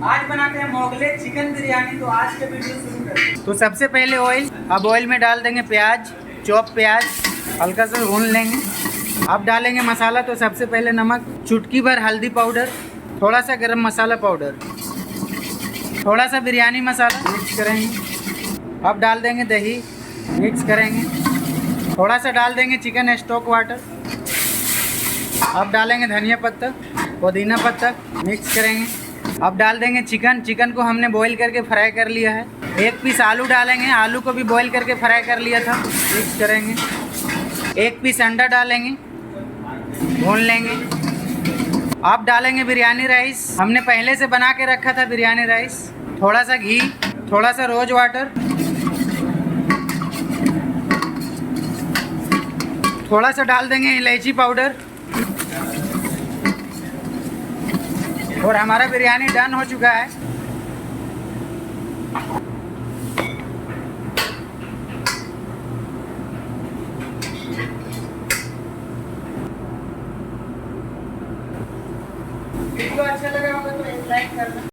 आज बनाते हैं मोगले चिकन बिरयानी। तो आज के वीडियो शुरू करते हैं। तो सबसे पहले ऑयल, अब ऑयल में डाल देंगे प्याज, चॉप प्याज, हल्का सा भून लेंगे। अब डालेंगे मसाला। तो सबसे पहले नमक, चुटकी भर हल्दी पाउडर, थोड़ा सा गरम मसाला पाउडर, थोड़ा सा बिरयानी मसाला, मिक्स करेंगे। अब डाल देंगे दही, मिक्स करेंगे। थोड़ा सा डाल देंगे चिकन स्टॉक वाटर। अब डालेंगे धनिया पत्ता, पुदीना पत्ता, मिक्स करेंगे। अब डाल देंगे चिकन। चिकन को हमने बॉईल करके फ्राई कर लिया है। एक पीस आलू डालेंगे, आलू को भी बॉईल करके फ्राई कर लिया था, मिक्स करेंगे। एक पीस अंडा डालेंगे, भून लेंगे। अब डालेंगे बिरयानी राइस, हमने पहले से बना के रखा था बिरयानी राइस। थोड़ा सा घी, थोड़ा सा रोज वाटर, थोड़ा सा डाल देंगे इलायची पाउडर। और हमारा बिरयानी डन हो चुका है। वीडियो अच्छा लगा होगा तो एक लाइक करना।